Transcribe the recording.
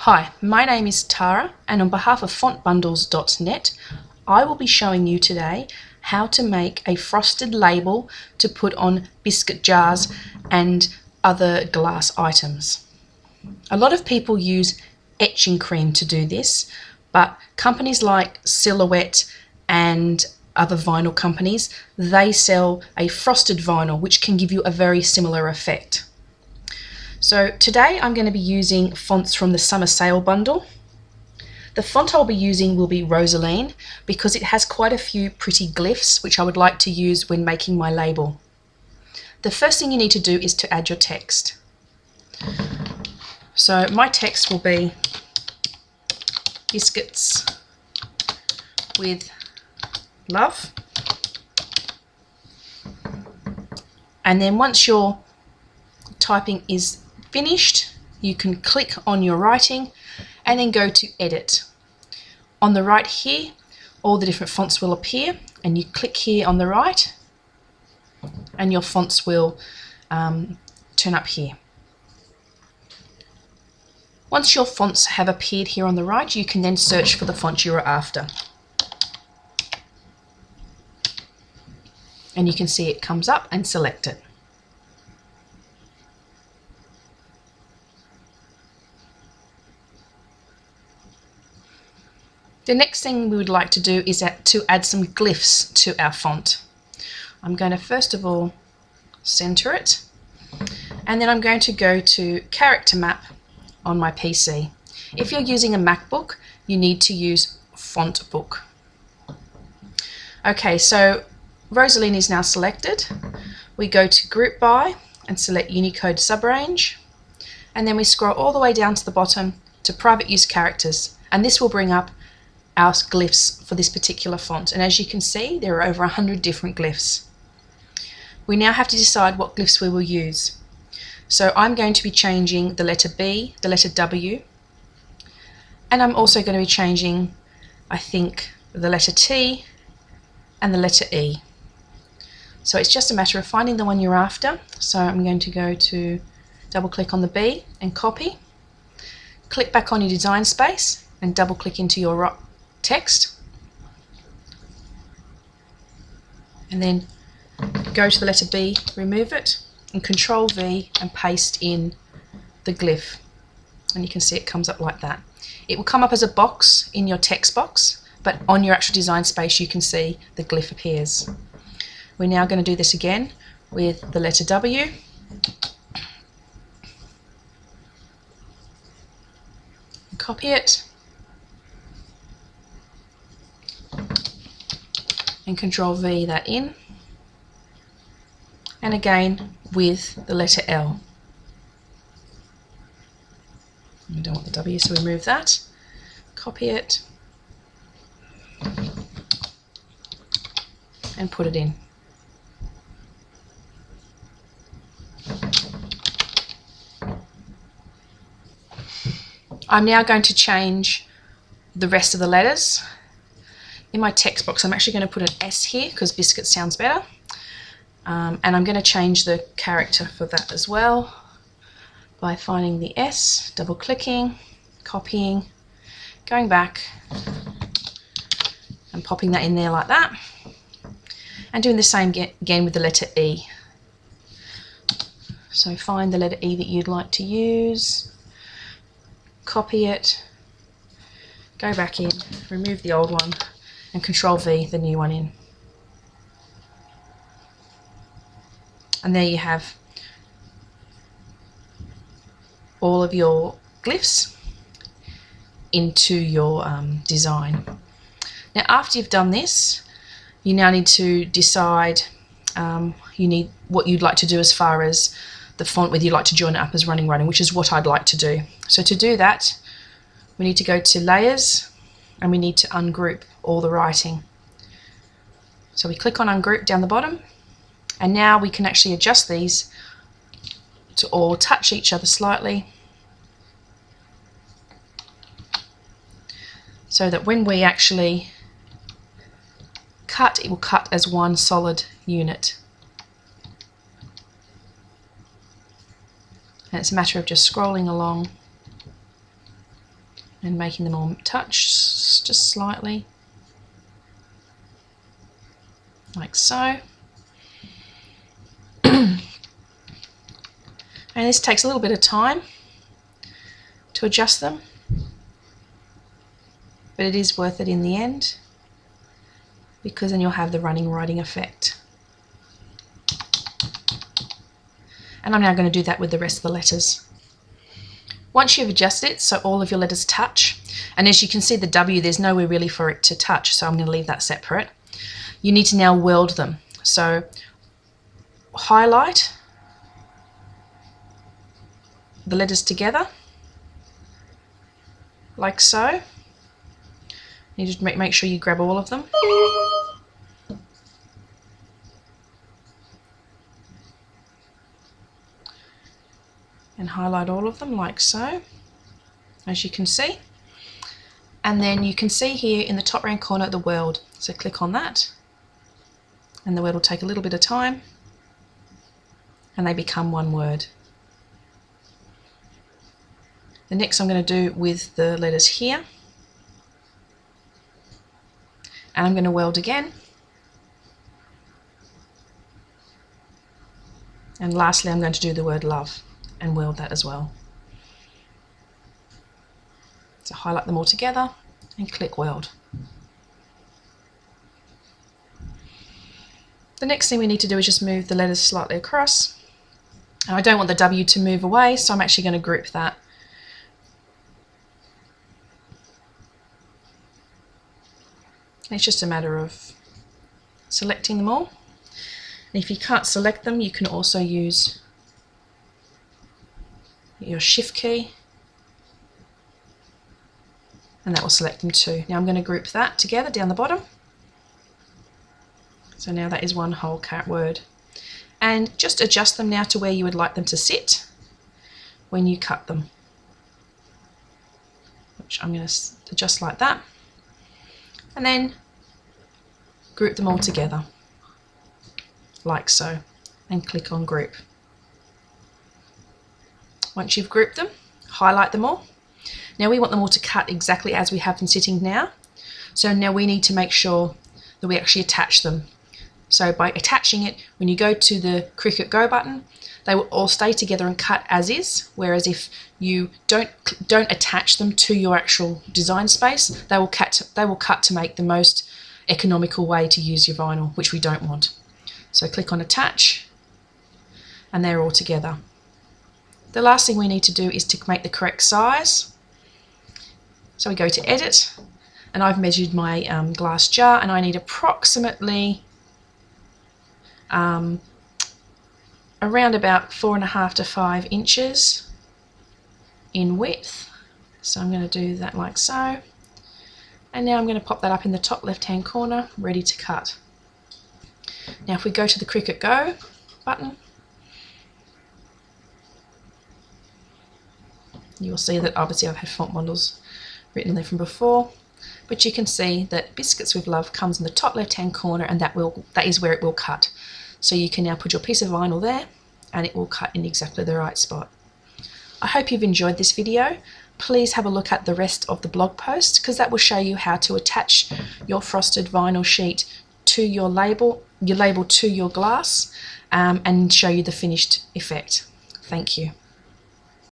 Hi, my name is Tara, and on behalf of fontbundles.net, I will be showing you today how to make a frosted label to put on biscuit jars and other glass items. A lot of people use etching cream to do this, but companies like Silhouette and other vinyl companies, they sell a frosted vinyl which can give you a very similar effect. So today I'm going to be using fonts from the summer sale bundle. The font I'll be using will be Rosaline because it has quite a few pretty glyphs which I would like to use when making my label. The first thing you need to do is to add your text. So my text will be biscuits with love. And then once your typing is finished, you can click on your writing and then go to edit. On the right here, all the different fonts will appear, and you click here on the right and your fonts will turn up here. Once your fonts have appeared here on the right, you can then search for the font you are after. And you can see it comes up and select it. The next thing we would like to do is to add some glyphs to our font. I'm going to first of all center it, and then I'm going to go to character map on my PC. If you're using a MacBook, you need to use font book. Okay, so Rosaline is now selected. We go to group by and select Unicode subrange, and then we scroll all the way down to the bottom to private use characters, and this will bring up our glyphs for this particular font. And as you can see, there are over 100 different glyphs. We now have to decide what glyphs we will use. So I'm going to be changing the letter B, the letter W, and I'm also going to be changing, I think, the letter T and the letter E. So it's just a matter of finding the one you're after. So I'm going to go to double click on the B and copy, click back on your design space and double click into your text, and then go to the letter B, remove it, and Control V and paste in the glyph, and you can see it comes up like that. It will come up as a box in your text box, but on your actual design space you can see the glyph appears. We're now going to do this again with the letter W, copy it, and Control V that in, and again with the letter L. We don't want the W, so we remove that, copy it, and put it in. I'm now going to change the rest of the letters. In my text box I'm actually going to put an S here because biscuit sounds better, and I'm going to change the character for that as well by finding the S, double clicking, copying, going back and popping that in there like that, and doing the same again with the letter E. So find the letter E that you'd like to use, copy it, go back in, remove the old one, and Control V the new one in. And there you have all of your glyphs into your design. Now after you've done this, you now need to decide what you'd like to do as far as the font, whether you'd like to join it up as running, which is what I'd like to do. So to do that, we need to go to layers and we need to ungroup all the writing. So we click on ungroup down the bottom, and now we can actually adjust these to all touch each other slightly, so that when we actually cut, it will cut as one solid unit. And it's a matter of just scrolling along and making them all touch just slightly, like so. And this takes a little bit of time to adjust them, but it is worth it in the end, because then you'll have the running writing effect. And I'm now going to do that with the rest of the letters. Once you've adjusted it so all of your letters touch, and as you can see the W, there's nowhere really for it to touch, so I'm going to leave that separate. You need to now weld them. So highlight the letters together, like so. You just make sure you grab all of them. And highlight all of them like so, as you can see. And then you can see here in the top right corner the word. So click on that, and the word will take a little bit of time, and they become one word. The next I'm going to do with the letters here, and I'm going to weld again. And lastly I'm going to do the word love and weld that as well. So highlight them all together and click weld. The next thing we need to do is just move the letters slightly across. And I don't want the W to move away, so I'm actually going to group that. It's just a matter of selecting them all. And if you can't select them, you can also use your Shift key, and that will select them too. Now I'm going to group that together down the bottom. So now that is one whole word. And just adjust them now to where you would like them to sit when you cut them, which I'm going to adjust like that. And then group them all together like so, and click on group. Once you've grouped them, highlight them all. Now we want them all to cut exactly as we have them sitting now, so now we need to make sure that we actually attach them. So by attaching it, when you go to the Cricut Go button, they will all stay together and cut as is, whereas if you don't attach them to your actual design space, they will cut to make the most economical way to use your vinyl, which we don't want. So click on attach, and they're all together. The last thing we need to do is to make the correct size. So we go to edit, and I've measured my glass jar, and I need approximately around about 4.5 to 5 inches in width. So I'm going to do that like so, and now I'm going to pop that up in the top left hand corner, ready to cut. Now if we go to the Cricut Go button, you'll see that obviously I've had font models written there from before, but you can see that Biscuits with Love comes in the top left hand corner, and that is where it will cut. So you can now put your piece of vinyl there and it will cut in exactly the right spot. I hope you've enjoyed this video. Please have a look at the rest of the blog post, because that will show you how to attach your frosted vinyl sheet to your label to your glass, and show you the finished effect. Thank you.